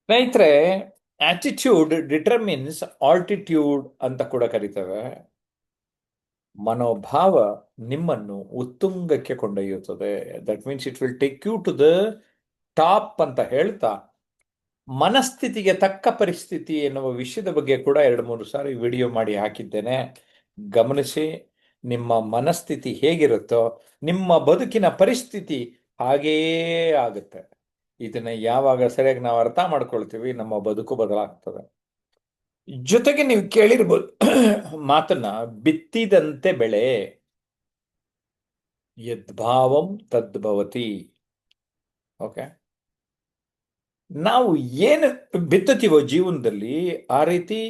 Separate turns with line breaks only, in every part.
ಸ್ನೇಹಿತರೆ, attitude determines altitude ಅಂತ ಕೂಡ ಕರೀತೇವೆ. ಮನೋಭಾವ ನಿಮ್ಮನ್ನು ಉತ್ತುಂಗಕ್ಕೆ ಕೊಂಡೊಯ್ಯುತ್ತದೆ. That means it will take you to the top ಅಂತ ಹೇಳ್ತಾ, ಮನಸ್ಥಿತಿಗೆ ತಕ್ಕ ಪರಿಸ್ಥಿತಿ ಎನ್ನುವ ವಿಷಯದ ಬಗ್ಗೆ ಕೂಡ 2-3 ಸಾರಿ ವಿಡಿಯೋ ಮಾಡಿ ಹಾಕಿದ್ದೇನೆ. ಗಮನಿಸಿ. ನಿಮ್ಮ ಮನಸ್ಥಿತಿ ಹೇಗಿರುತ್ತೋ ನಿಮ್ಮ ಬದುಕಿನ ಪರಿಸ್ಥಿತಿ ಹಾಗೆಯೇ ಆಗುತ್ತೆ. ಇದನ್ನ ಯಾವಾಗ ಸರಿಯಾಗಿ ನಾವು ಅರ್ಥ ಮಾಡ್ಕೊಳ್ತೀವಿ, ನಮ್ಮ ಬದುಕು ಬದಲಾಗ್ತದೆ. ಜೊತೆಗೆ ನೀವು ಕೇಳಿರ್ಬೋದು ಮಾತನ್ನ, ಬಿತ್ತಿದಂತೆ ಬೆಳೆ, ಯದ್ಭಾವಂ ತದ್ಭವತಿ. ಓಕೆ, ನಾವು ಏನು ಬಿತ್ತುತ್ತೀವೋ ಜೀವನದಲ್ಲಿ, ಆ ರೀತಿ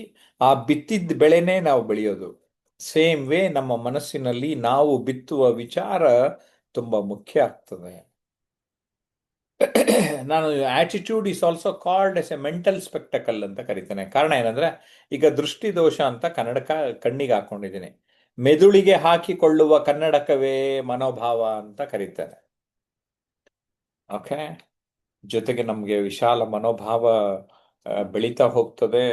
ಆ ಬಿತ್ತಿದ ಬೆಳೆನೇ ನಾವು ಬೆಳೆಯೋದು. ಸೇಮ್ ವೇ ನಮ್ಮ ಮನಸ್ಸಿನಲ್ಲಿ ನಾವು ಬಿತ್ತುವ ವಿಚಾರ ತುಂಬಾ ಮುಖ್ಯ ಆಗ್ತದೆ. ನಾನು attitude is also called as A mental spectacle ಅಂತ ಕರಿತೇನೆ. ಕಾರಣ ಏನಂದ್ರೆ, ಈಗ ದೃಷ್ಟಿ ದೋಷ ಅಂತ ಕನ್ನಡಕ ಕಣ್ಣಿಗೆ ಹಾಕೊಂಡಿದ್ದೀನಿ. ಮೆದುಳಿಗೆ ಹಾಕಿಕೊಳ್ಳುವ ಕನ್ನಡಕವೇ ಮನೋಭಾವ ಅಂತ ಕರೀತಾರೆ. ಓಕೆ, ಜೊತೆಗೆ ನಮಗೆ ವಿಶಾಲ ಮನೋಭಾವ ಬೆಳೀತಾ ಹೋಗ್ತದೆ.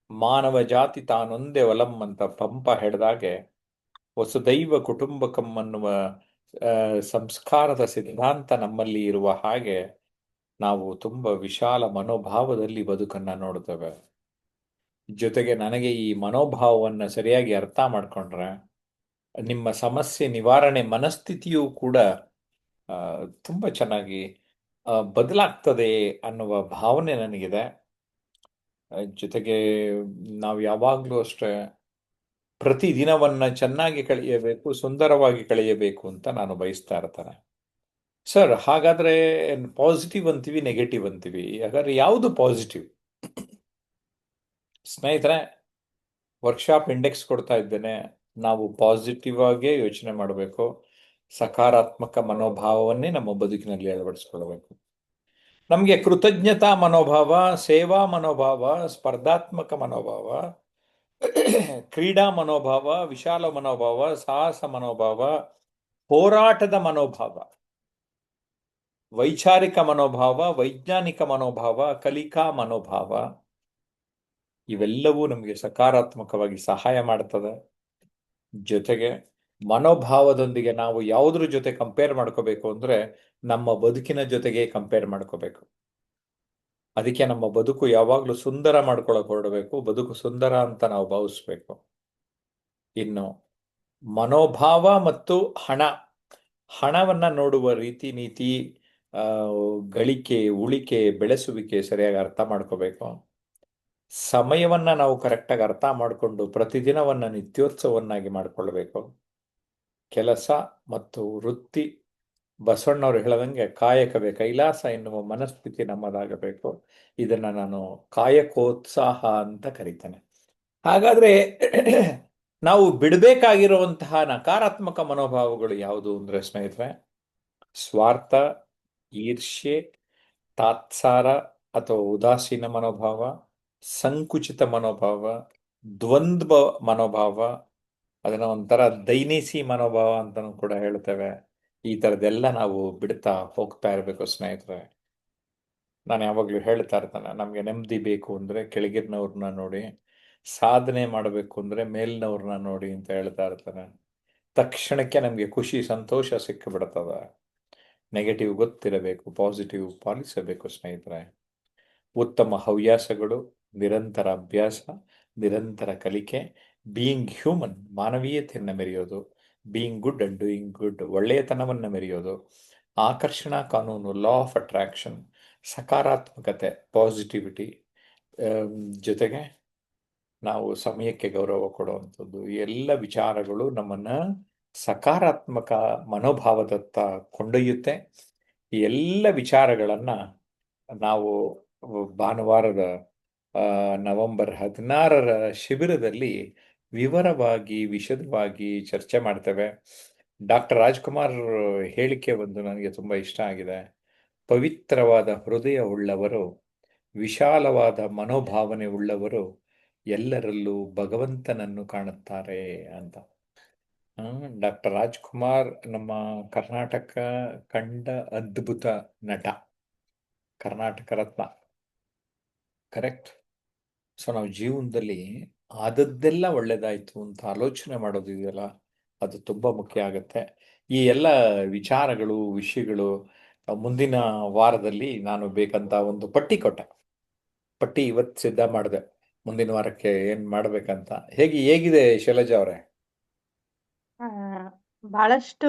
ಮಾನವ ಜಾತಿ ತಾನೊಂದೇ ಒಲಂ ಅಂತ ಪಂಪ ಹೇಳಿದಾಗೆ, ವಸುದೈವ ಕುಟುಂಬಕಂ ಅನ್ನುವ ಸಂಸ್ಕಾರದ ಸಿದ್ಧಾಂತ ನಮ್ಮಲ್ಲಿ ಇರುವ ಹಾಗೆ, ನಾವು ತುಂಬಾ ವಿಶಾಲ ಮನೋಭಾವದಲ್ಲಿ ಬದುಕನ್ನ ನೋಡ್ತೇವೆ. ಜೊತೆಗೆ ನನಗೆ ಈ ಮನೋಭಾವವನ್ನು ಸರಿಯಾಗಿ ಅರ್ಥ ಮಾಡ್ಕೊಂಡ್ರೆ, ನಿಮ್ಮ ಸಮಸ್ಯೆ ನಿವಾರಣೆ ಮನಸ್ಥಿತಿಯೂ ಕೂಡ ತುಂಬ ಚೆನ್ನಾಗಿ ಬದಲಾಗ್ತದೆ ಅನ್ನುವ ಭಾವನೆ ನನಗಿದೆ. ಜೊತೆಗೆ ನಾವು ಯಾವಾಗಲೂ ಅಷ್ಟೇ ಪ್ರತಿ ದಿನವನ್ನ ಚೆನ್ನಾಗಿ ಕಳೆಯಬೇಕು, ಸುಂದರವಾಗಿ ಕಳೆಯಬೇಕು ಅಂತ ನಾನು ಬಯಸ್ತಾ ಇರ್ತೇನೆ. ಸರ್, ಹಾಗಾದ್ರೆ ಪಾಸಿಟಿವ್ ಅಂತೀವಿ, ನೆಗೆಟಿವ್ ಅಂತೀವಿ, ಹಾಗಾದ್ರೆ ಯಾವುದು ಪಾಸಿಟಿವ್? ಸ್ನೇಹಿತರೆ, ವರ್ಕ್ಶಾಪ್ ಇಂಡೆಕ್ಸ್ ಕೊಡ್ತಾ ಇದ್ದೇನೆ. ನಾವು ಪಾಸಿಟಿವ್ ಆಗೇ ಯೋಚನೆ ಮಾಡಬೇಕು. ಸಕಾರಾತ್ಮಕ ಮನೋಭಾವವನ್ನೇ ನಮ್ಮ ಬದುಕಿನಲ್ಲಿ ಅಳವಡಿಸ್ಕೊಳ್ಬೇಕು. ನಮಗೆ ಕೃತಜ್ಞತಾ ಮನೋಭಾವ, ಸೇವಾ ಮನೋಭಾವ, ಸ್ಪರ್ಧಾತ್ಮಕ ಮನೋಭಾವ, ಕ್ರೀಡಾ ಮನೋಭಾವ, ವಿಶಾಲ ಮನೋಭಾವ, ಸಾಹಸ ಮನೋಭಾವ, ಹೋರಾಟದ ಮನೋಭಾವ, ವೈಚಾರಿಕ ಮನೋಭಾವ, ವೈಜ್ಞಾನಿಕ ಮನೋಭಾವ, ಕಲಿಕಾ ಮನೋಭಾವ, ಇವೆಲ್ಲವೂ ನಮಗೆ ಸಕಾರಾತ್ಮಕವಾಗಿ ಸಹಾಯ ಮಾಡ್ತದೆ. ಜೊತೆಗೆ ಮನೋಭಾವದೊಂದಿಗೆ ನಾವು ಯಾವುದ್ರ ಜೊತೆ ಕಂಪೇರ್ ಮಾಡ್ಕೋಬೇಕು ಅಂದ್ರೆ, ನಮ್ಮ ಬದುಕಿನ ಜೊತೆಗೆ ಕಂಪೇರ್ ಮಾಡ್ಕೋಬೇಕು. ಅದಕ್ಕೆ ನಮ್ಮ ಬದುಕು ಯಾವಾಗಲೂ ಸುಂದರ ಮಾಡ್ಕೊಳಕ್ ಹೊರಡಬೇಕು. ಬದುಕು ಸುಂದರ ಅಂತ ನಾವು ಭಾವಿಸ್ಬೇಕು. ಇನ್ನು ಮನೋಭಾವ ಮತ್ತು ಹಣವನ್ನ ನೋಡುವ ರೀತಿ ನೀತಿ, ಗಳಿಕೆ, ಉಳಿಕೆ, ಬೆಳೆಸುವಿಕೆ ಸರಿಯಾಗಿ ಅರ್ಥ ಮಾಡ್ಕೋಬೇಕು. ಸಮಯವನ್ನ ನಾವು ಕರೆಕ್ಟಾಗಿ ಅರ್ಥ ಮಾಡಿಕೊಂಡು ಪ್ರತಿದಿನವನ್ನ ನಿತ್ಯೋತ್ಸವನ್ನಾಗಿ ಮಾಡಿಕೊಳ್ಬೇಕು. ಕೆಲಸ ಮತ್ತು ವೃತ್ತಿ, ಬಸವಣ್ಣವರು ಹೇಳದಂಗೆ ಕಾಯಕವೇ ಕೈಲಾಸ ಎನ್ನುವ ಮನಸ್ಥಿತಿ ನಮ್ಮದಾಗಬೇಕು. ಇದನ್ನ ನಾನು ಕಾಯಕೋತ್ಸಾಹ ಅಂತ ಕರಿತೇನೆ. ಹಾಗಾದ್ರೆ ನಾವು ಬಿಡಬೇಕಾಗಿರುವಂತಹ ನಕಾರಾತ್ಮಕ ಮನೋಭಾವಗಳು ಯಾವುದು ಅಂದ್ರೆ ಸ್ನೇಹಿತರೆ, ಸ್ವಾರ್ಥ, ಈರ್ಷ್ಯೆ, ತಾತ್ಸಾರ ಅಥವಾ ಉದಾಸೀನ ಮನೋಭಾವ, ಸಂಕುಚಿತ ಮನೋಭಾವ, ದ್ವಂದ್ವ ಮನೋಭಾವ, ಅದನ್ನ ಒಂಥರ ದೈನೇಸಿ ಮನೋಭಾವ ಅಂತಾನೂ ಕೂಡ ಹೇಳ್ತೇವೆ. ಈ ಥರದ್ದೆಲ್ಲ ನಾವು ಬಿಡ್ತಾ ಹೋಗ್ತಾ ಇರಬೇಕು ಸ್ನೇಹಿತರೆ. ನಾನು ಯಾವಾಗಲೂ ಹೇಳ್ತಾ ಇರ್ತಾನೆ, ನಮಗೆ ನೆಮ್ಮದಿ ಬೇಕು ಅಂದ್ರೆ ಕೆಳಗಿನವ್ರನ್ನ ನೋಡಿ, ಸಾಧನೆ ಮಾಡಬೇಕು ಅಂದ್ರೆ ಮೇಲಿನವ್ರನ್ನ ನೋಡಿ ಅಂತ ಹೇಳ್ತಾ ಇರ್ತಾನೆ. ತಕ್ಷಣಕ್ಕೆ ನಮಗೆ ಖುಷಿ, ಸಂತೋಷ ಸಿಕ್ಕಿಬಿಡ್ತದ. ನೆಗೆಟಿವ್ ಗೊತ್ತಿರಬೇಕು, ಪಾಸಿಟಿವ್ ಪಾಲಿಸಬೇಕು ಸ್ನೇಹಿತರೆ. ಉತ್ತಮ ಹವ್ಯಾಸಗಳು, ನಿರಂತರ ಅಭ್ಯಾಸ, ನಿರಂತರ ಕಲಿಕೆ, ಬೀಯಿಂಗ್ ಹ್ಯೂಮನ್, ಮಾನವೀಯತೆಯನ್ನು ಮೆರೆಯೋದು, being good and doing good, ಒಳ್ಳೆಯತನವನ್ನು ಮೆರೆಯೋದು, ಆಕರ್ಷಣಾ ಕಾನೂನು, ಲಾ ಆಫ್ ಅಟ್ರಾಕ್ಷನ್, ಸಕಾರಾತ್ಮಕತೆ, ಪಾಸಿಟಿವಿಟಿ, ಜೊತೆಗೆ ನಾವು ಸಮಯಕ್ಕೆ ಗೌರವ ಕೊಡುವಂಥದ್ದು, ಈ ಎಲ್ಲ ವಿಚಾರಗಳು ನಮ್ಮನ್ನ ಸಕಾರಾತ್ಮಕ ಮನೋಭಾವದತ್ತ ಕೊಂಡೊಯ್ಯುತ್ತೆ. ಈ ಎಲ್ಲ ವಿಚಾರಗಳನ್ನ ನಾವು ಭಾನುವಾರದ ನವೆಂಬರ್ 16ರ ಶಿಬಿರದಲ್ಲಿ ವಿವರವಾಗಿ, ವಿಶದವಾಗಿ ಚರ್ಚೆ ಮಾಡ್ತೇವೆ. ಡಾಕ್ಟರ್ ರಾಜ್ಕುಮಾರ್ ಹೇಳಿಕೆ ಒಂದು ನನಗೆ ತುಂಬ ಇಷ್ಟ ಆಗಿದೆ. ಪವಿತ್ರವಾದ ಹೃದಯ ಉಳ್ಳವರು, ವಿಶಾಲವಾದ ಮನೋಭಾವನೆ ಉಳ್ಳವರು ಎಲ್ಲರಲ್ಲೂ ಭಗವಂತನನ್ನು ಕಾಣುತ್ತಾರೆ ಅಂತ. ಡಾಕ್ಟರ್ ರಾಜ್ಕುಮಾರ್ ನಮ್ಮ ಕರ್ನಾಟಕ ಕಂಡ ಅದ್ಭುತ ನಟ, ಕರ್ನಾಟಕ ರತ್ನ. ಕರೆಕ್ಟ್. ಸೊ ನಾವು ಜೀವನದಲ್ಲಿ ಆದದ್ದೆಲ್ಲ ಒಳ್ಳೇದಾಯ್ತು ಅಂತ ಆಲೋಚನೆ ಮಾಡೋದು ಇದೆಯಲ್ಲ, ಅದು ತುಂಬ ಮುಖ್ಯ ಆಗುತ್ತೆ. ಈ ಎಲ್ಲ ವಿಚಾರಗಳು, ವಿಷಯಗಳು ಮುಂದಿನ ವಾರದಲ್ಲಿ ನಾನು ಬೇಕಂತ ಒಂದು ಪಟ್ಟಿ ಕೊಟ್ಟೆ. ಪಟ್ಟಿ ಇವತ್ತು ಸಿದ್ಧ ಮಾಡಿದೆ, ಮುಂದಿನ ವಾರಕ್ಕೆ ಏನು ಮಾಡಬೇಕಂತ. ಹೇಗಿದೆ ಶೈಲಜಾ ಅವರೇ?
ಆ, ಬಹಳಷ್ಟು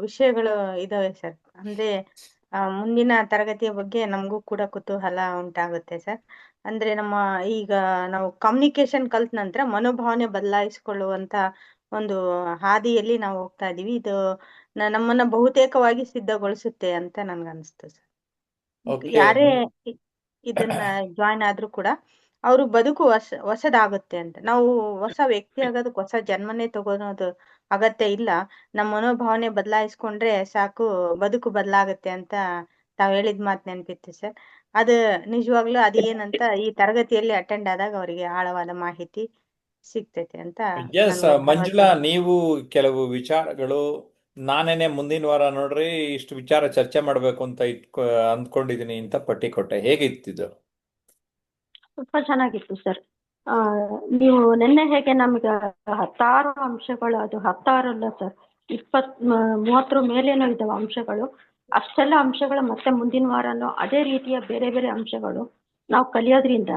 ವಿಷಯಗಳು ಇದಾವೆ ಸರ್. ಅಂದ್ರೆ ಮುಂದಿನ ತರಗತಿಯ ಬಗ್ಗೆ ನಮಗೂ ಕೂಡ ಕುತೂಹಲ ಉಂಟಾಗುತ್ತೆ ಸರ್. ಅಂದ್ರೆ ಈಗ ನಾವು ಕಮ್ಯುನಿಕೇಶನ್ ಕಲ್ತ ನಂತರ ಮನೋಭಾವನೆ ಬದಲಾಯಿಸಿಕೊಳ್ಳುವಂತ ಒಂದು ಹಾದಿಯಲ್ಲಿ ನಾವು ಹೋಗ್ತಾ ಇದೀವಿ. ಇದು ನಮ್ಮನ್ನ ಬಹುತೇಕವಾಗಿ ಸಿದ್ಧಗೊಳಿಸುತ್ತೆ ಅಂತ ನನ್ಗನ್ಸ್ತು ಸರ್.
ಓಕೆ.
ಯಾರೇ ಇ- ಇದನ್ನ ಜಾಯ್ನ್ ಆದ್ರೂ ಕೂಡ ಅವ್ರ ಬದುಕು ಹೊಸದಾಗುತ್ತೆ ಅಂತ. ನಾವು ಹೊಸ ವ್ಯಕ್ತಿ ಆಗೋದಕ್ಕೆ ಹೊಸ ಜನ್ಮನೇ ತಗೊಳೋದು ಅಗತ್ಯ ಇಲ್ಲ. ನಮ್ಮ ಮನೋಭಾವನೆ ಬದಲಾಯಿಸ್ಕೊಂಡ್ರೆ ಸಾಕು, ಬದುಕು ಬದಲಾಗುತ್ತೆ ಅಂತ ತಾವ್ ಹೇಳಿದ ಮಾತು ನೆನಪಿತ್ತು ಸರ್. ಅದು ನಿಜವಾಗ್ಲೂ ಅದು ಏನಂತ ಈ ತರಗತಿಯಲ್ಲಿ ಅಟೆಂಡ್ ಆದಾಗ ಅವರಿಗೆ ಆಳವಾದ ಮಾಹಿತಿ ಸಿಗ್ತೈತೆ ಅಂತ
ಎಸ್
ನನ್ಗೆ ಭರವಸೆ
ಮಂಜುಳಾ,
ಇದೆ.
ನೀವು ಕೆಲವು ವಿಚಾರಗಳು, ನಾನೇನೆ ಮುಂದಿನ ವಾರ ನೋಡ್ರಿ ಇಷ್ಟು ವಿಚಾರ ಚರ್ಚೆ ಮಾಡಬೇಕು ಅಂತ ಅಂದ್ಕೊಂಡಿದ್ದೀನಿ ಅಂತ ಪಟ್ಟಿ ಕೊಟ್ಟೆ. ಹೇಗಿತ್ತಿದ್ದು?
ತುಂಬಾ ಚೆನ್ನಾಗಿತ್ತು ಸರ್. ಆ, ನೀವು ನಿನ್ನೆ ಹೇಗೆ ನಮ್ಗೆ 16 ಅಂಶಗಳು, ಅದು 16 ಅಲ್ಲ ಸರ್, 30 ಮೇಲೇನೋ ಇದಾವೆ ಅಂಶಗಳು. ಅಷ್ಟೆಲ್ಲ ಅಂಶಗಳು ಮತ್ತೆ ಮುಂದಿನ ವಾರನೂ ಅದೇ ರೀತಿಯ ಬೇರೆ ಬೇರೆ ಅಂಶಗಳು ನಾವು ಕಲಿಯೋದ್ರಿಂದ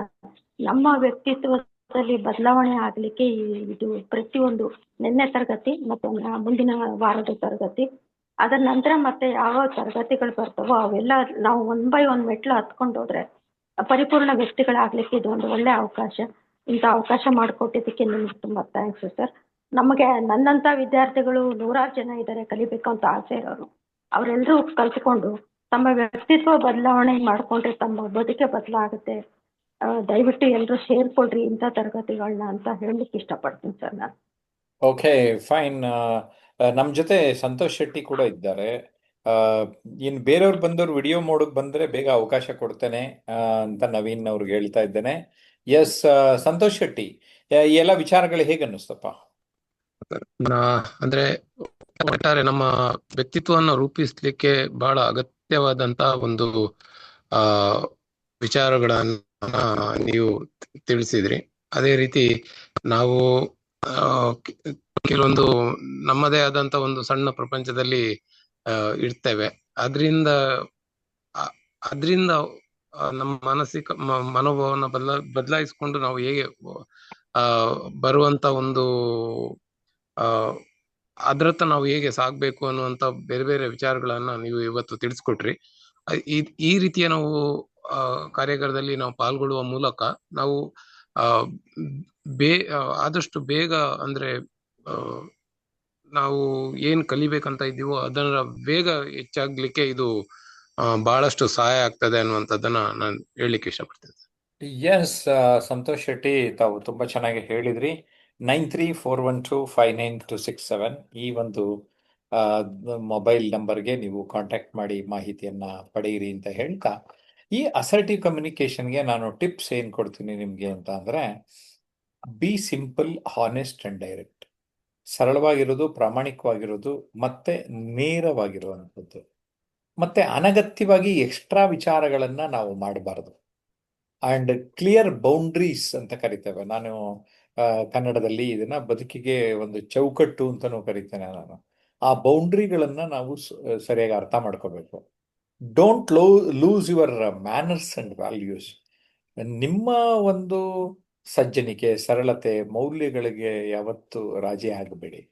ನಮ್ಮ ವ್ಯಕ್ತಿತ್ವದಲ್ಲಿ ಬದಲಾವಣೆ ಆಗ್ಲಿಕ್ಕೆ ಇದು ಪ್ರತಿಯೊಂದು ನಿನ್ನೆ ತರಗತಿ ಮತ್ತೆ ಮುಂದಿನ ವಾರದ ತರಗತಿ, ಅದರ ನಂತರ ಮತ್ತೆ ಯಾವ ತರಗತಿಗಳು ಬರ್ತವೋ ಅವೆಲ್ಲ ನಾವು 1 by 1 ಮೆಟ್ಲು ಹತ್ಕೊಂಡು ಹೋದ್ರೆ ಪರಿಪೂರ್ಣ ವ್ಯಕ್ತಿಗಳಾಗ್ಲಿಕ್ಕೆ ಇದು ಒಂದು ಒಳ್ಳೆ ಅವಕಾಶ. ಇಂಥ ಅವಕಾಶ ಮಾಡಿಕೊಟ್ಟಿದ್ದಕ್ಕೆ ನಿಮ್ಗೆ ತುಂಬಾ ಥ್ಯಾಂಕ್ಸ್ ಸರ್. ನಮಗೆ ನನ್ನಂತ ವಿದ್ಯಾರ್ಥಿಗಳು ನೂರಾರು ಜನ ಇದ್ದಾರೆ ಕಲಿಬೇಕು ಅಂತ ಆಸೆ ಇರೋರು. ಅವರೆಲ್ಲರೂ ಕಲ್ತ್ಕೊಂಡು ತಮ್ಮ ವ್ಯಕ್ತಿತ್ವ ಬದಲಾವಣೆ ಮಾಡ್ಕೊಂಡ್ರೆ ತಮ್ಮ ಬದುಕೆ ಬದಲಾಗುತ್ತೆ. ದಯವಿಟ್ಟು ಎಲ್ಲರೂ ಸೇರ್ಕೊಳ್ರಿ ಇಂಥ ತರಗತಿಗಳನ್ನ ಅಂತ ಹೇಳಲಿಕ್ಕೆ ಇಷ್ಟಪಡ್ತೀನಿ ಸರ್ ನಾನು.
Okay, fine. ನಮ್ಮ ಜೊತೆ ಸಂತೋಷ್ ಶೆಟ್ಟಿ ಕೂಡ ಇದ್ದಾರೆ. ಇನ್ನು ಬೇರೆಯವ್ರು ಬಂದವ್ರು ವಿಡಿಯೋ ಮೋಡಕ್ಕೆ ಬಂದರೆ ಬೇಗ ಅವಕಾಶ ಕೊಡ್ತೇನೆ ಅಂತ ನವೀನ್ ಅವ್ರಿಗೆ ಹೇಳ್ತಾ ಇದ್ದೇನೆ. ಎಸ್, ಸಂತೋಷ್ ಶೆಟ್ಟಿ, ಈ ಎಲ್ಲ ವಿಚಾರಗಳು ಹೇಗೆ ಅನ್ನಿಸ್ತಪ್ಪ?
ಅಂದ್ರೆ ಒಟ್ಟಾರೆ ನಮ್ಮ ವ್ಯಕ್ತಿತ್ವವನ್ನು ರೂಪಿಸ್ಲಿಕ್ಕೆ ಬಹಳ ಅಗತ್ಯವಾದಂತ ಒಂದು ಆ ವಿಚಾರಗಳನ್ನ ನೀವು ತಿಳಿಸಿದ್ರಿ. ಅದೇ ರೀತಿ ನಾವು ಕೆಲವೊಂದು ನಮ್ಮದೇ ಆದಂತ ಒಂದು ಸಣ್ಣ ಪ್ರಪಂಚದಲ್ಲಿ ಇರ್ತೇವೆ. ಅದರಿಂದ ನಮ್ಮ ಮಾನಸಿಕ ಮನೋಭಾವನ ಬದಲಾಯಿಸಿಕೊಂಡು ನಾವು ಹೇಗೆ ಬರುವಂತ ಒಂದು ಅದ್ರತ್ತ ನಾವು ಹೇಗೆ ಸಾಗ್ಬೇಕು ಅನ್ನುವಂತ ಬೇರೆ ಬೇರೆ ವಿಚಾರಗಳನ್ನ ನೀವು ಇವತ್ತು ತಿಳಿಸ್ಕೊಟ್ರಿ. ಈ ರೀತಿಯ ನಾವು ಕಾರ್ಯಾಗಾರದಲ್ಲಿ ನಾವು ಪಾಲ್ಗೊಳ್ಳುವ ಮೂಲಕ ನಾವು ಆದಷ್ಟು ಬೇಗ ಅಂದ್ರೆ ನಾವು ಏನ್ ಕಲಿಬೇಕಂತ ಇದ್ದೀವೋ ಅದನ್ನ ಬೇಗ ಹೆಚ್ಚಾಗ್ಲಿಕ್ಕೆ ಇದು ಬಹಳಷ್ಟು ಸಹಾಯ ಆಗ್ತದೆ ಅನ್ನುವಂಥದ್ದನ್ನ ನಾನು ಹೇಳಲಿಕ್ಕೆ ಇಷ್ಟಪಡ್ತೇನೆ.
ಎಸ್, ಸಂತೋಷ್ ಶೆಟ್ಟಿ, ತಾವು ತುಂಬ ಚೆನ್ನಾಗಿ ಹೇಳಿದ್ರಿ. 9341259267 ಈ ಒಂದು ಮೊಬೈಲ್ ನಂಬರ್ಗೆ ನೀವು ಕಾಂಟ್ಯಾಕ್ಟ್ ಮಾಡಿ ಮಾಹಿತಿಯನ್ನು ಪಡೆಯಿರಿ ಅಂತ ಹೇಳ್ತಾ, ಈ ಅಸರ್ಟಿವ್ ಕಮ್ಯುನಿಕೇಷನ್ಗೆ ನಾನು ಟಿಪ್ಸ್ ಏನು ಕೊಡ್ತೀನಿ ನಿಮಗೆ ಅಂತ ಅಂದರೆ, be simple, honest and direct. ಸರಳವಾಗಿರೋದು, ಪ್ರಾಮಾಣಿಕವಾಗಿರೋದು, ಮತ್ತೆ ನೇರವಾಗಿರುವಂಥದ್ದು. ಮತ್ತೆ ಅನಗತ್ಯವಾಗಿ ಎಕ್ಸ್ಟ್ರಾ ವಿಚಾರಗಳನ್ನು ನಾವು ಮಾಡಬಾರ್ದು. ಆ್ಯಂಡ್ ಕ್ಲಿಯರ್ ಬೌಂಡ್ರೀಸ್ ಅಂತ ಕರಿತೇವೆ. ನಾನು ಕನ್ನಡದಲ್ಲಿ ಇದನ್ನ ಬದುಕಿಗೆ ಒಂದು ಚೌಕಟ್ಟು ಅಂತಲೂ ಕರಿತೇನೆ ನಾನು. ಆ ಬೌಂಡ್ರಿಗಳನ್ನು ನಾವು ಸರಿಯಾಗಿ ಅರ್ಥ ಮಾಡ್ಕೋಬೇಕು. Don't lose your manners and values. ನಿಮ್ಮ ಒಂದು ಸಜ್ಜನಿಕೆ, ಸರಳತೆ, ಮೌಲ್ಯಗಳಿಗೆ ಯಾವತ್ತು ರಾಜಿ ಆಗಬೇಡಿ.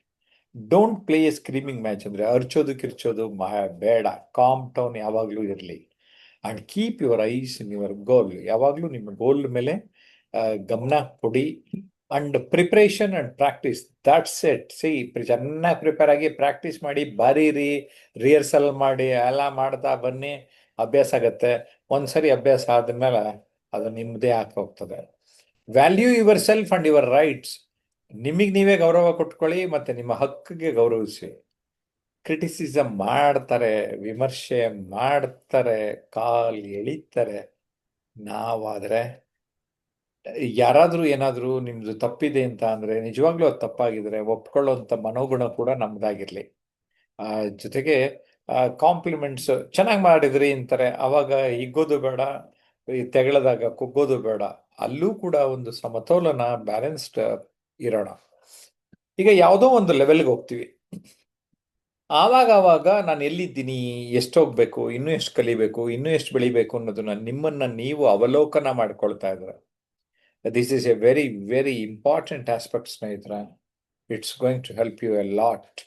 Don't play a screaming match, ಅಂದರೆ ಅರ್ಚೋದು ಕಿರ್ಚೋದು ಬೇಡ. ಕಾಮ್ ಟೌನ್ ಯಾವಾಗಲೂ ಇರಲಿ. And keep your eyes in your goal. ಯಾವಾಗಲೂ ನಿಮ್ಮ ಗೋಲ್ ಮೇಲೆ ಗಮನ ಕೊಡಿ. And preparation and practice, that's it. ಚೆನ್ನಾಗಿ ಪ್ರಿಪೇರ್ ಆಗಿ ಪ್ರಾಕ್ಟೀಸ್ ಮಾಡಿ, ಬರೀರಿ, ರಿಹರ್ಸಲ್ ಮಾಡಿ, ಎಲ್ಲ ಮಾಡ್ತಾ ಬನ್ನಿ, ಅಭ್ಯಾಸ ಆಗತ್ತೆ. ಒಂದ್ಸರಿ ಅಭ್ಯಾಸ ಆದ್ಮೇಲೆ ಅದು ನಿಮ್ಮದೇ ಹೋಗ್ತದೆ. Value your self and your rights. ನಿಮಗೆ ನೀವೇ ಗೌರವ ಕೊಟ್ಕೊಳ್ಳಿ, ಮತ್ತೆ ನಿಮ್ಮ ಹಕ್ಕಿಗೆ ಗೌರವಿಸಿ. ಕ್ರಿಟಿಸಿಸಮ್ ಮಾಡ್ತಾರೆ, ವಿಮರ್ಶೆ ಮಾಡ್ತಾರೆ, ಕಾಲ್ ಎಳಿತಾರೆ. ನಾವಾದರೆ ಯಾರಾದರೂ ಏನಾದರೂ ನಿಮ್ದು ತಪ್ಪಿದೆ ಅಂತ ಅಂದರೆ, ನಿಜವಾಗ್ಲೂ ಅದು ತಪ್ಪಾಗಿದ್ರೆ ಒಪ್ಕೊಳ್ಳೋಂಥ ಮನೋಗುಣ ಕೂಡ ನಮ್ದಾಗಿರಲಿ. ಜೊತೆಗೆ ಕಾಂಪ್ಲಿಮೆಂಟ್ಸ್ ಚೆನ್ನಾಗಿ ಮಾಡಿದ್ರಿ ಅಂತಾರೆ, ಅವಾಗ ಹಿಗ್ಗೋದು ಬೇಡ. ತೆಗೆಳದಾಗ ಕುಗ್ಗೋದು ಬೇಡ. ಅಲ್ಲೂ ಕೂಡ ಒಂದು ಸಮತೋಲನ, ಬ್ಯಾಲೆನ್ಸ್ಡ್ ಇರೋಣ. ಈಗ ಯಾವುದೋ ಒಂದು ಲೆವೆಲ್ಗೆ ಹೋಗ್ತೀವಿ, ಆವಾಗ ನಾನು ಎಲ್ಲಿದ್ದೀನಿ, ಎಷ್ಟು ಹೋಗ್ಬೇಕು, ಇನ್ನೂ ಎಷ್ಟು ಕಲಿಬೇಕು, ಇನ್ನೂ ಎಷ್ಟು ಬೆಳಿಬೇಕು ಅನ್ನೋದನ್ನ ನಿಮ್ಮನ್ನ ನೀವು ಅವಲೋಕನ ಮಾಡ್ಕೊಳ್ತಾ ಇದ್ರೆ, this is a very very important aspect ಸ್ನೇಹಿತರೆ. It's going to help you a lot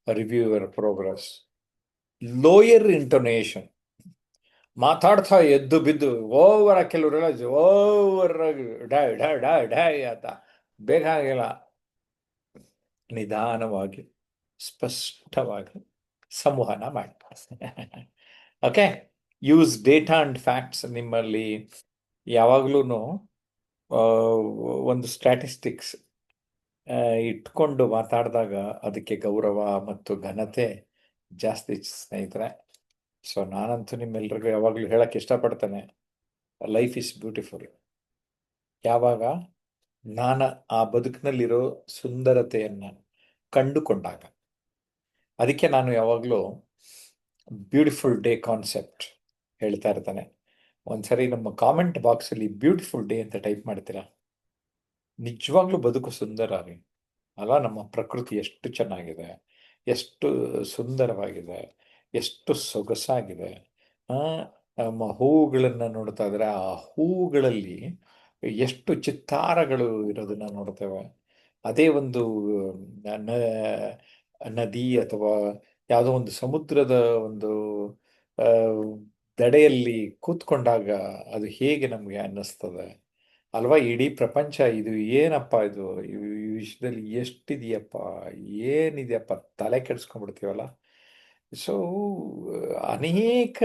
review your progress. Lower intonation, ಮಾತಾಡ್ತಾ ಎದ್ದು ಬಿದ್ದು ಓವರ್, ಕೆಲವರೆಲ್ಲ ಓವರ್ ಡಾಯ್ ಡಾಯ್ ಡಾಯ್ ಡಾಯ್ ಅಂತ ಬೇಕಾಗಿಲ್ಲ. ನಿಧಾನವಾಗಿ ಸ್ಪಷ್ಟವಾಗಿ ಸಂವಹನ ಮಾಡಿ. Okay, use data and facts. ನಿಮ್ಮಲ್ಲಿ ಯಾವಾಗಲೂ ಒಂದು ಸ್ಟ್ಯಾಟಿಸ್ಟಿಕ್ಸ್ ಇಟ್ಕೊಂಡು ಮಾತಾಡಿದಾಗ ಅದಕ್ಕೆ ಗೌರವ ಮತ್ತು ಘನತೆ ಜಾಸ್ತಿ ಸ್ನೇಹಿತರೆ. ಸೊ ನಾನಂತೂ ನಿಮ್ಮೆಲ್ರಿಗೂ ಯಾವಾಗಲೂ ಹೇಳಕ್ಕೆ ಇಷ್ಟಪಡ್ತೇನೆ, ಲೈಫ್ ಇಸ್ ಬ್ಯೂಟಿಫುಲ್. ಯಾವಾಗ ನಾನು ಆ ಬದುಕಿನಲ್ಲಿರೋ ಸುಂದರತೆಯನ್ನು ಕಂಡುಕೊಂಡಾಗ. ಅದಕ್ಕೆ ನಾನು ಯಾವಾಗಲೂ ಬ್ಯೂಟಿಫುಲ್ ಡೇ ಕಾನ್ಸೆಪ್ಟ್ ಹೇಳ್ತಾ ಇರ್ತಾನೆ. ಒಂದ್ಸರಿ ನಮ್ಮ ಕಾಮೆಂಟ್ ಬಾಕ್ಸಲ್ಲಿ ಬ್ಯೂಟಿಫುಲ್ ಡೇ ಅಂತ ಟೈಪ್ ಮಾಡ್ತೀರಾ? ನಿಜವಾಗ್ಲೂ ಬದುಕು ಸುಂದರ ರೀ ಅಲ್ಲ? ನಮ್ಮ ಪ್ರಕೃತಿ ಎಷ್ಟು ಚೆನ್ನಾಗಿದೆ, ಎಷ್ಟು ಸುಂದರವಾಗಿದೆ, ಎಷ್ಟು ಸೊಗಸಾಗಿದೆ. ನಮ್ಮ ಹೂವುಗಳನ್ನು ನೋಡ್ತಾ ಇದ್ರೆ ಆ ಹೂವುಗಳಲ್ಲಿ ಎಷ್ಟು ಚಿತ್ತಾರಗಳು ಇರೋದನ್ನ ನೋಡ್ತೇವೆ. ಅದೇ ಒಂದು ನದಿ ಅಥವಾ ಯಾವುದೋ ಒಂದು ಸಮುದ್ರದ ಒಂದು ದಡೆಯಲ್ಲಿ ಕೂತ್ಕೊಂಡಾಗ ಅದು ಹೇಗೆ ನಮಗೆ ಅನ್ನಿಸ್ತದೆ ಅಲ್ವಾ? ಇಡೀ ಪ್ರಪಂಚ ಇದು ಏನಪ್ಪ, ಇದು ಈ ವಿಷಯದಲ್ಲಿ ಎಷ್ಟಿದೆಯಪ್ಪ, ಏನಿದೆಯಪ್ಪ, ತಲೆ ಕೆಡಿಸ್ಕೊಂಡ್ಬಿಡ್ತೀವಲ್ಲ. ಸೊ ಅನೇಕ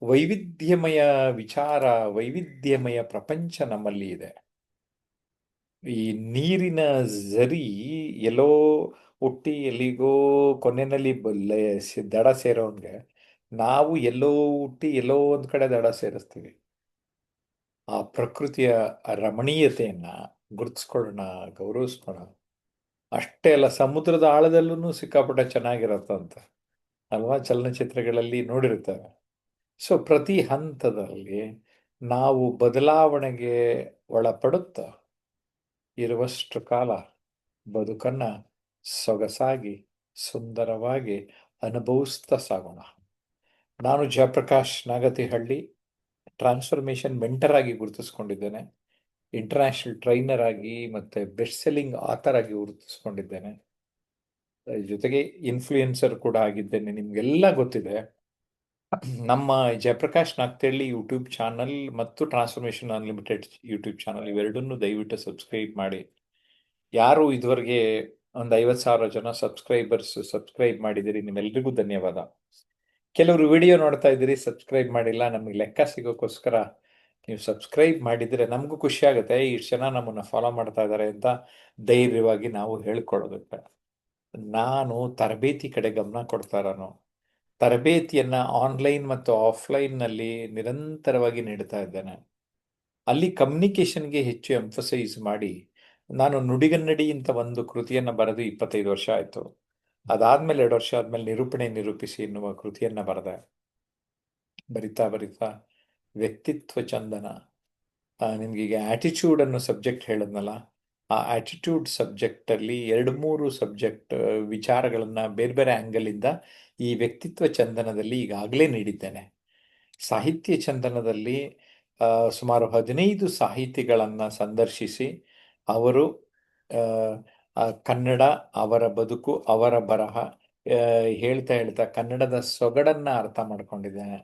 ವೈವಿಧ್ಯಮಯ ವಿಚಾರ, ವೈವಿಧ್ಯಮಯ ಪ್ರಪಂಚ ನಮ್ಮಲ್ಲಿ ಇದೆ. ಈ ನೀರಿನ ಝರಿ ಎಲ್ಲೋ ಹುಟ್ಟಿ ಎಲ್ಲಿಗೋ ಕೊನೆಯಲ್ಲಿ ದಡ ಸೇರೋನ್ಗೆ ನಾವು ಎಲ್ಲೋ ಹುಟ್ಟಿ ಎಲ್ಲೋ ಒಂದು ಕಡೆ ದಡ ಸೇರಿಸ್ತೀವಿ. ಆ ಪ್ರಕೃತಿಯ ರಮಣೀಯತೆಯನ್ನ ಗುರುತಿಸ್ಕೊಳ್ಳೋಣ, ಗೌರವಿಸ್ಕೊಳ್ಳೋಣ. ಅಷ್ಟೇ ಅಲ್ಲ, ಸಮುದ್ರದ ಆಳದಲ್ಲೂ ಸಿಕ್ಕಾಪಟ್ಟೆ ಚೆನ್ನಾಗಿರತ್ತಂತ ಅಲ್ವಾ? ಚಲನಚಿತ್ರಗಳಲ್ಲಿ ನೋಡಿರ್ತೇವೆ. ಸೊ ಪ್ರತಿ ಹಂತದಲ್ಲಿ ನಾವು ಬದಲಾವಣೆಗೆ ಒಳಪಡುತ್ತಾ ಇರುವಷ್ಟು ಕಾಲ ಬದುಕನ್ನ ಸೊಗಸಾಗಿ ಸುಂದರವಾಗಿ ಅನುಭವಿಸ್ತಾ ಸಾಗೋಣ. ನಾನು ಜಯಪ್ರಕಾಶ್ ನಾಗತಿಹಳ್ಳಿ, ಟ್ರಾನ್ಸ್ಫಾರ್ಮೇಷನ್ ಮೆಂಟರ್ ಆಗಿ ಗುರುತಿಸ್ಕೊಂಡಿದ್ದೇನೆ, ಇಂಟರ್ನ್ಯಾಷನಲ್ ಟ್ರೈನರ್ ಆಗಿ ಮತ್ತೆ ಬೆಸ್ಟ್ ಸೆಲ್ಲಿಂಗ್ ಆಥರ್ ಆಗಿ ಗುರುತಿಸ್ಕೊಂಡಿದ್ದೇನೆ. ಜೊತೆಗೆ ಇನ್ಫ್ಲೂಯೆನ್ಸರ್ ಕೂಡ ಆಗಿದ್ದೇನೆ. ನಿಮ್ಗೆಲ್ಲ ಗೊತ್ತಿದೆ. ನಮ್ಮ ಜಯಪ್ರಕಾಶ್ ನಾಗ್ತಿಹಳ್ಳಿ ಯೂಟ್ಯೂಬ್ ಚಾನಲ್ ಮತ್ತು ಟ್ರಾನ್ಸ್ಫಾರ್ಮೇಷನ್ ಅನ್ಲಿಮಿಟೆಡ್ ಯೂಟ್ಯೂಬ್ ಚಾನಲ್ ಇವೆರಡನ್ನೂ ದಯವಿಟ್ಟು ಸಬ್ಸ್ಕ್ರೈಬ್ ಮಾಡಿ. ಯಾರು ಇದುವರೆಗೆ ಒಂದು 50,000 ಜನ ಸಬ್ಸ್ಕ್ರೈಬ್ ಮಾಡಿದ್ದೀರಿ, ನಿಮ್ಮೆಲ್ರಿಗೂ ಧನ್ಯವಾದ. ಕೆಲವರು ವಿಡಿಯೋ ನೋಡ್ತಾ ಇದ್ದೀರಿ, ಸಬ್ಸ್ಕ್ರೈಬ್ ಮಾಡಿಲ್ಲ. ನಮಗೆ ಲೆಕ್ಕ ಸಿಗೋಕ್ಕೋಸ್ಕರ ನೀವು ಸಬ್ಸ್ಕ್ರೈಬ್ ಮಾಡಿದರೆ ನಮಗೂ ಖುಷಿ ಆಗುತ್ತೆ. ಇಷ್ಟು ಜನ ನಮ್ಮನ್ನು ಫಾಲೋ ಮಾಡ್ತಾ ಇದ್ದಾರೆ ಅಂತ ಧೈರ್ಯವಾಗಿ ನಾವು ಹೇಳ್ಕೊಳ್ಳೋದಕ್ಕೆ. ನಾನು ತರಬೇತಿ ಕಡೆ ಗಮನ ಕೊಡ್ತಾ ಇರೋನು. ತರಬೇತಿಯನ್ನು ಆನ್ಲೈನ್ ಮತ್ತು ಆಫ್ಲೈನ್ನಲ್ಲಿ ನಿರಂತರವಾಗಿ ನೀಡ್ತಾ ಇದ್ದೇನೆ. ಅಲ್ಲಿ ಕಮ್ಯುನಿಕೇಷನ್ಗೆ ಹೆಚ್ಚು ಎಂಫಸೈಸ್ ಮಾಡಿ ನಾನು ನುಡಿಗನ್ನಡಿ ಅಂತ ಒಂದು ಕೃತಿಯನ್ನು ಬರೆದು 25 ವರ್ಷ ಆಯಿತು. ಅದಾದಮೇಲೆ 2 ವರ್ಷ ಆದಮೇಲೆ ನಿರೂಪಿಸಿ ಎನ್ನುವ ಕೃತಿಯನ್ನು ಬರಿತಾ ವ್ಯಕ್ತಿತ್ವ ಚಂದನ, ನಿಮಗೀಗ ಆ್ಯಟಿಟ್ಯೂಡ್ ಅನ್ನೋ ಸಬ್ಜೆಕ್ಟ್ ಹೇಳಿದ್ನಲ್ಲ, ಆ ಆ್ಯಟಿಟ್ಯೂಡ್ ಸಬ್ಜೆಕ್ಟಲ್ಲಿ 2-3 ಸಬ್ಜೆಕ್ಟ್ ವಿಚಾರಗಳನ್ನು ಬೇರೆ ಬೇರೆ ಆ್ಯಂಗಲಿಂದ ಈ ವ್ಯಕ್ತಿತ್ವ ಚಂದನದಲ್ಲಿ ಈಗಾಗಲೇ ನೀಡಿದ್ದೇನೆ. ಸಾಹಿತ್ಯ ಚಂದನದಲ್ಲಿ ಸುಮಾರು 15 ಸಾಹಿತಿಗಳನ್ನು ಸಂದರ್ಶಿಸಿ ಅವರು ಕನ್ನಡ, ಅವರ ಬದುಕು, ಅವರ ಬರಹ ಹೇಳ್ತಾ ಕನ್ನಡದ ಸೊಗಡನ್ನು ಅರ್ಥ ಮಾಡ್ಕೊಂಡಿದ್ದೇನೆ.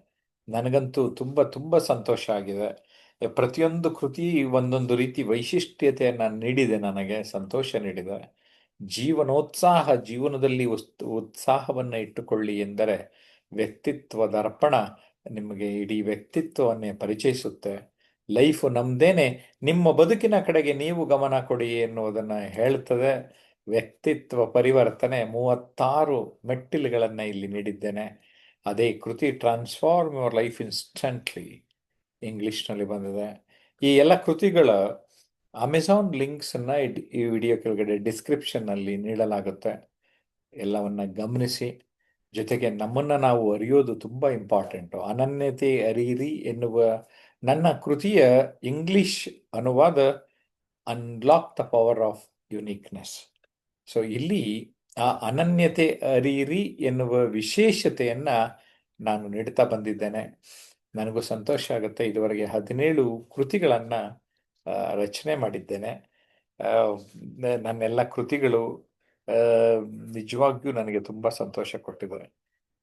ನನಗಂತೂ ತುಂಬ ಸಂತೋಷ ಆಗಿದೆ. ಪ್ರತಿಯೊಂದು ಕೃತಿ ಒಂದೊಂದು ರೀತಿ ವೈಶಿಷ್ಟ್ಯತೆಯನ್ನು ನೀಡಿದೆ, ನನಗೆ ಸಂತೋಷ ನೀಡಿದೆ. ಜೀವನದಲ್ಲಿ ಉತ್ಸಾಹವನ್ನು ಇಟ್ಟುಕೊಳ್ಳಿ ಎಂದರೆ ವ್ಯಕ್ತಿತ್ವ ದರ್ಪಣ ನಿಮಗೆ ಇಡೀ ವ್ಯಕ್ತಿತ್ವವನ್ನೇ ಪರಿಚಯಿಸುತ್ತೆ. ಲೈಫು ನಮ್ದೇನೆ, ನಿಮ್ಮ ಬದುಕಿನ ಕಡೆಗೆ ನೀವು ಗಮನ ಕೊಡಿ ಎನ್ನುವುದನ್ನು ಹೇಳ್ತದೆ. ವ್ಯಕ್ತಿತ್ವ ಪರಿವರ್ತನೆ 36 ಮೆಟ್ಟಿಲುಗಳನ್ನು ಇಲ್ಲಿ ನೀಡಿದ್ದೇನೆ. ಅದೇ ಕೃತಿ ಟ್ರಾನ್ಸ್ಫಾರ್ಮ್ ಯುವರ್ ಲೈಫ್ ಇನ್ಸ್ಟಂಟ್ಲಿ ಇಂಗ್ಲಿಷ್ನಲ್ಲಿ ಬಂದಿದೆ. ಈ ಎಲ್ಲ ಕೃತಿಗಳ ಅಮೆಝಾನ್ ಲಿಂಕ್ಸನ್ನು ಈ ವಿಡಿಯೋ ಕೆಳಗಡೆ ಡಿಸ್ಕ್ರಿಪ್ಷನ್ನಲ್ಲಿ ನೀಡಲಾಗುತ್ತೆ. ಎಲ್ಲವನ್ನ ಗಮನಿಸಿ. ಜೊತೆಗೆ ನಮ್ಮನ್ನು ನಾವು ಅರಿಯೋದು ತುಂಬ ಇಂಪಾರ್ಟೆಂಟು. ಅನನ್ಯತೆ ಅರಿಯಿರಿ ಎನ್ನುವ ನನ್ನ ಕೃತಿಯ ಇಂಗ್ಲಿಷ್ ಅನುವಾದ unlock the power of uniqueness. So ಇಲ್ಲಿ ಆ ಅನನ್ಯತೆ ಅರಿಯಿರಿ ಎನ್ನುವ ವಿಶೇಷತೆಯನ್ನ ನಾನು ನೀಡ್ತಾ ಬಂದಿದ್ದೇನೆ. ನನಗೂ ಸಂತೋಷ ಆಗುತ್ತೆ. ಇದುವರೆಗೆ 17 ಕೃತಿಗಳನ್ನ ರಚನೆ ಮಾಡಿದ್ದೇನೆ. ನನ್ನೆಲ್ಲ ಕೃತಿಗಳು ನಿಜವಾಗಿಯೂ ನನಗೆ ತುಂಬಾ ಸಂತೋಷ ಕೊಟ್ಟಿದ್ದಾರೆ.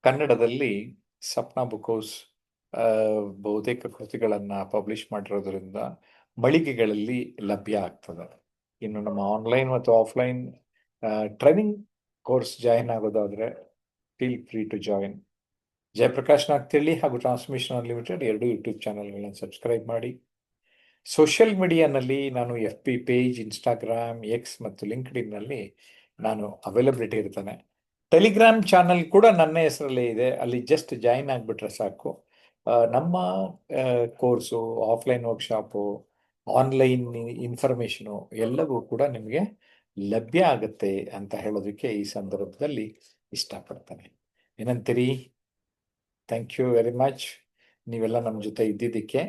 ಕನ್ನಡದಲ್ಲಿ ಸಪ್ನಾ ಬುಕ್ ಹೌಸ್ ಬಹುತೇಕ ಕೃತಿಗಳನ್ನ ಪಬ್ಲಿಷ್ ಮಾಡಿರೋದ್ರಿಂದ ಮಳಿಗೆಗಳಲ್ಲಿ ಲಭ್ಯ ಆಗ್ತದೆ. ಇನ್ನು ನಮ್ಮ ಆನ್ಲೈನ್ ಮತ್ತು ಆಫ್ಲೈನ್ ಟ್ರೈನಿಂಗ್ ಕೋರ್ಸ್ ಜಾಯಿನ್ ಆಗೋದಾದ್ರೆ feel free to join. Jayaprakash Nagathihalli ಹಾಗೂ ಟ್ರಾನ್ಸ್ಮಿಷನ್ ಅನ್ಲಿಮಿಟೆಡ್ 2 ಯೂಟ್ಯೂಬ್ ಚಾನಲ್ಗಳನ್ನು ಸಬ್ಸ್ಕ್ರೈಬ್ ಮಾಡಿ. ಸೋಷಿಯಲ್ ಮೀಡಿಯಾನಲ್ಲಿ ನಾನು FB ಪೇಜ್, ಇನ್ಸ್ಟಾಗ್ರಾಮ್, ಎಕ್ಸ್ ಮತ್ತು ಲಿಂಕ್ಡ್ಇನ್ನಲ್ಲಿ ನಾನು ಅವೈಲಬಿಲಿಟಿ ಇರ್ತೇನೆ. ಟೆಲಿಗ್ರಾಮ್ ಚಾನಲ್ ಕೂಡ ನನ್ನ ಹೆಸರಲ್ಲೇ ಇದೆ. ಅಲ್ಲಿ ಜಸ್ಟ್ ಜಾಯಿನ್ ಆಗಿಬಿಟ್ರೆ ಸಾಕು. ನಮ್ಮ course, offline workshop, online information ಎಲ್ಲವೂ ಕೂಡ ನಿಮಗೆ ಲಭ್ಯ ಆಗುತ್ತೆ ಅಂತ ಹೇಳೋದಕ್ಕೆ ಈ ಸಂದರ್ಭದಲ್ಲಿ ಇಷ್ಟಪಡ್ತೇನೆ. ಏನಂತೀರಿ? ಥ್ಯಾಂಕ್ ಯು ವೆರಿ ಮಚ್ ನೀವೆಲ್ಲ ನಮ್ಮ ಜೊತೆ ಇದ್ದಿದ್ದಕ್ಕೆ.